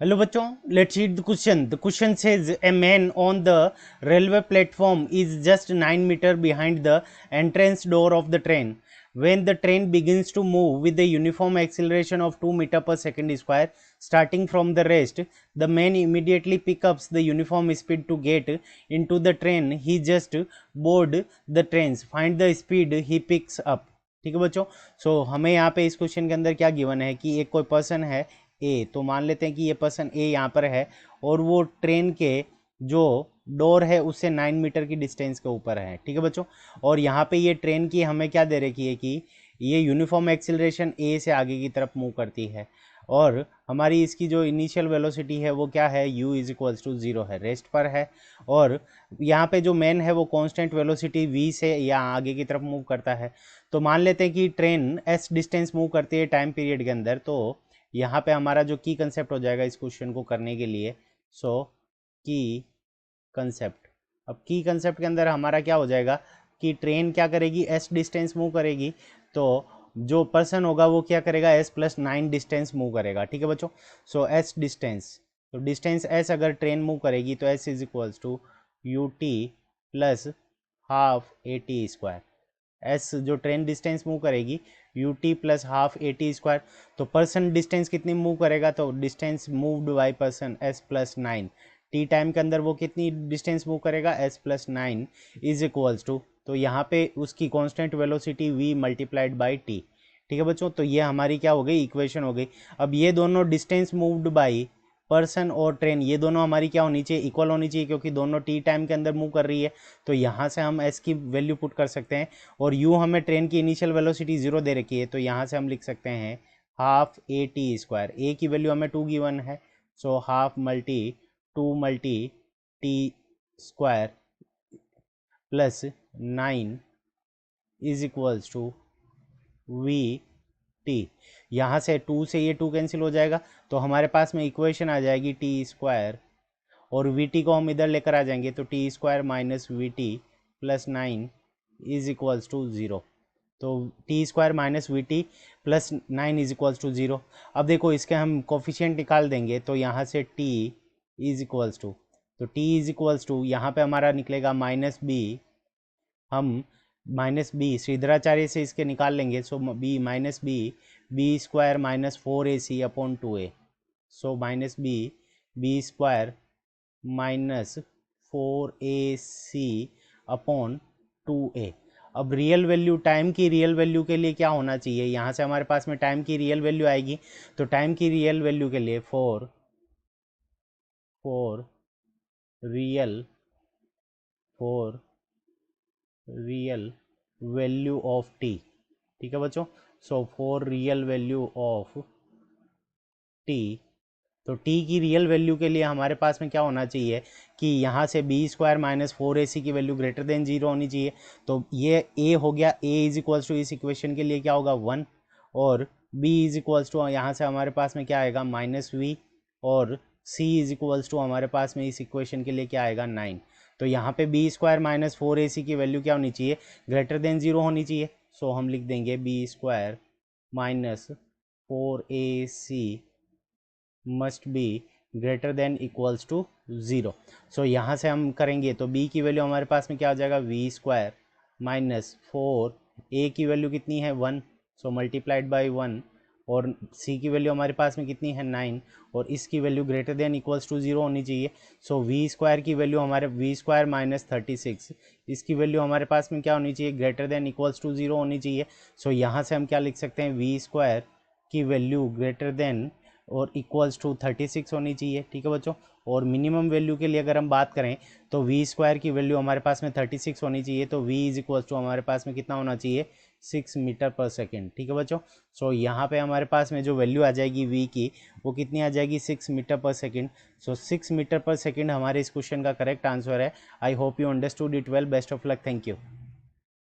Hello बच्चों, let's read the question. The question says a man on the railway platform is just 9 meters behind the entrance door of the train. When the train begins to move with the uniform acceleration of 2 meters per second square starting from the rest, the man immediately picks up the uniform speed to get into the train. He just board the trains. Find the speed he picks up. ठीक है बच्चों. सो हमें यहाँ पे इस question के अंदर क्या गिवन है कि एक कोई पर्सन है ए, तो मान लेते हैं कि ये पर्सन ए यहाँ पर है और वो ट्रेन के जो डोर है उससे 9 मीटर की डिस्टेंस के ऊपर है. ठीक है बच्चों. और यहाँ पे ये ट्रेन की हमें क्या दे रखी है कि ये यूनिफॉर्म एक्सिलरेशन ए से आगे की तरफ मूव करती है और हमारी इसकी जो इनिशियल वेलोसिटी है वो क्या है, u इज इक्वल्स टू 0 है, रेस्ट पर है. और यहाँ पे जो मैन है वो कांस्टेंट वेलोसिटी v से या आगे की तरफ मूव करता है. तो मान लेते हैं कि ट्रेन s डिस्टेंस मूव करती है टाइम पीरियड के अंदर. तो यहाँ पे हमारा जो की कंसेप्ट हो जाएगा इस क्वेश्चन को करने के लिए, सो की कंसेप्ट. अब की कंसेप्ट के अंदर हमारा क्या हो जाएगा कि ट्रेन क्या करेगी, एस डिस्टेंस मूव करेगी, तो जो पर्सन होगा वो क्या करेगा, एस प्लस 9 डिस्टेंस मूव करेगा. ठीक है बच्चों. सो एस डिस्टेंस, तो डिस्टेंस एस अगर ट्रेन मूव करेगी तो s is equals to u t plus half a t square. S जो ट्रेन डिस्टेंस मूव करेगी u t plus half a t square. तो पर्सन डिस्टेंस कितनी move करेगा, तो distance moved by person s plus 9. T time के अंदर वो कितनी डिस्टेंस मूव करेगा, s plus 9 is equals to, तो यहाँ पे उसकी constant velocity v multiplied by T. ठीक है बच्चों. तो ये हमारी क्या हो गई, इक्वेशन हो गई. अब ये दोनों डिस्टेंस मूव्ड बाई पर्सन और ट्रेन ये दोनों हमारी क्या होनी चाहिए, इक्वल होनी चाहिए, क्योंकि दोनों टी टाइम के अंदर मूव कर रही है. तो यहाँ से हम एस की वैल्यू पुट कर सकते हैं और यू हमें ट्रेन की इनिशियल वेलोसिटी 0 दे रखी है, तो यहाँ से हम लिख सकते हैं half a t square. A की वैल्यू हमें 2 गिवन है, so half multi 2 multi t square plus 9 is equals to v t. यहाँ से 2 से ये 2 कैंसिल हो जाएगा, तो हमारे पास में इक्वेशन आ जाएगी टी स्क्वायर और वी टी को हम इधर लेकर आ जाएंगे, तो T square minus V T plus 9 is equals to 0. तो T square minus V T plus 9 is equals to 0. अब देखो इसके हम कोफिशिएंट निकाल देंगे, तो यहाँ से टी इज इक्वल्स टू, तो टी इज इक्वल्स टू यहाँ पे हमारा निकलेगा माइनस बी. हम माइनस बी श्रीधराचार्य से इसके निकाल लेंगे, so B minus B B square minus 4ac upon 2a. So minus B square minus 4ac upon 2a. अब रियल वैल्यू, टाइम की रियल वैल्यू के लिए क्या होना चाहिए, यहाँ से हमारे पास में टाइम की रियल वैल्यू आएगी. तो टाइम की रियल वैल्यू के लिए four real four real value of T. ठीक है बच्चों. So for real value of T, तो टी की रियल वैल्यू के लिए हमारे पास में क्या होना चाहिए कि यहाँ से बी स्क्वायर माइनस 4ac की वैल्यू ग्रेटर देन 0 होनी चाहिए. तो ये ए हो गया, ए इज इक्वल्स टू इस इक्वेशन के लिए क्या होगा 1, और बी इज इक्वल्स टू यहाँ से हमारे पास में क्या आएगा माइनस वी, और सी इज इक्वल्स टू हमारे पास में इस इक्वेशन के लिए क्या आएगा 9. तो यहाँ पे बी स्क्वायर माइनस 4ac की वैल्यू क्या होनी चाहिए, ग्रेटर देन 0 होनी चाहिए. सो हम लिख देंगे B square minus 4ac must be greater than equals to 0. So यहाँ से हम करेंगे तो b की वैल्यू हमारे पास में क्या हो जाएगा, वी स्क्वायर माइनस 4, a की वैल्यू कितनी है 1, सो मल्टीप्लाइड बाई 1, और c की वैल्यू हमारे पास में कितनी है 9, और इसकी value greater than equals to 0 होनी चाहिए. सो वी स्क्वायर की वैल्यू हमारे वी स्क्वायर माइनस 36, इसकी वैल्यू हमारे पास में क्या होनी चाहिए, ग्रेटर देन इक्वल्स टू 0 होनी चाहिए. सो यहाँ से हम क्या लिख सकते हैं, वी स्क्वायर की वैल्यू ग्रेटर देन और इक्वल्स टू 36 होनी चाहिए. ठीक है बच्चों. और मिनिमम वैल्यू के लिए अगर हम बात करें तो वी स्क्वायर की वैल्यू हमारे पास में 36 होनी चाहिए, तो वी इज इक्वल्स टू हमारे पास में कितना होना चाहिए, 6 मीटर पर सेकेंड. ठीक है बच्चों. सो यहाँ पे हमारे पास में जो वैल्यू आ जाएगी वी की वो कितनी आ जाएगी, 6 मीटर पर सेकेंड. सो 6 मीटर पर सेकेंड हमारे इस क्वेश्चन का करेक्ट आंसर है. I hope you understood it well. Best of luck. Thank you.